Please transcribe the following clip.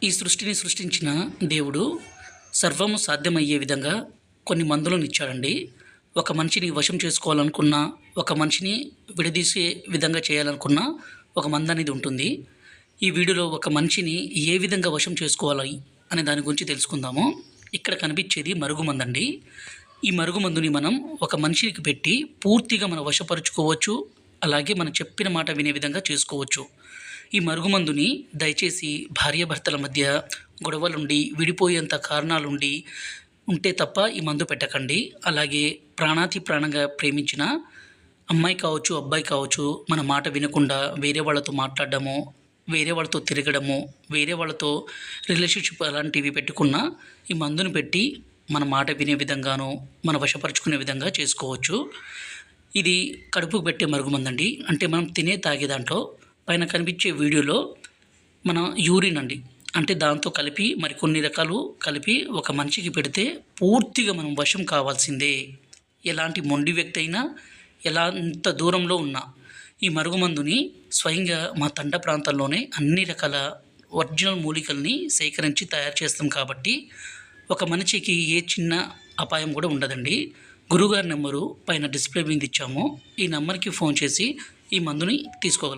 ఈ సృష్టిని సృష్టించిన దేవుడు సర్వము సాధ్యమయ్యే విధంగా కొన్ని మందులను ఇచ్చాడండి. ఒక మనిషిని వశం చేసుకోవాలనుకున్నా, ఒక మనిషిని విడదీసే విధంగా చేయాలనుకున్నా ఒక మందు అనేది ఉంటుంది. ఈ వీడియోలో ఒక మనిషిని ఏ విధంగా వశం చేసుకోవాలి అనే దాని గురించి తెలుసుకుందాము. ఇక్కడ కనిపించేది మరుగుమందండి. ఈ మరుగుమందుని మనం ఒక మనిషికి పెట్టి పూర్తిగా మనం వశపరుచుకోవచ్చు. అలాగే మనం చెప్పిన మాట వినే విధంగా చేసుకోవచ్చు. ఈ మరుగుమందుని దయచేసి భార్యాభర్తల మధ్య గొడవలుండి విడిపోయేంత కారణాలుండి ఉంటే తప్ప ఈ మందు పెట్టకండి. అలాగే ప్రాణాతి ప్రాణంగా ప్రేమించిన అమ్మాయి కావచ్చు, అబ్బాయి కావచ్చు, మన మాట వినకుండా వేరే వాళ్ళతో మాట్లాడడము, వేరే వాళ్ళతో తిరగడము, వేరే వాళ్ళతో రిలేషన్షిప్ అలాంటివి పెట్టుకున్న ఈ మందుని పెట్టి మన మాట వినే విధంగాను మన వశపరుచుకునే విధంగా చేసుకోవచ్చు. ఇది కడుపుకు పెట్టే మరుగుమందండి. అంటే మనం తాగే దాంట్లో పైన కనిపించే వీడియోలో మన యూరిన్ అండి, అంటే దాంతో కలిపి మరికొన్ని రకాలు కలిపి ఒక మనిషికి పెడితే పూర్తిగా మనం వశం కావాల్సిందే. ఎలాంటి మొండి వ్యక్తి అయినా ఎంత దూరంలో ఉన్నా ఈ మరుగుమందుని స్వయంగా మా తండ ప్రాంతంలోనే అన్ని రకాల ఒరిజినల్ మూలికల్ని సేకరించి తయారు చేస్తాం కాబట్టి ఒక మనిషికి ఏ చిన్న అపాయం కూడా ఉండదండి. గురుగారి నెంబరు పైన డిస్ప్లే మీద ఇచ్చాము. ఈ నెంబర్కి ఫోన్ చేసి ఈ మందుని తీసుకోగలరు.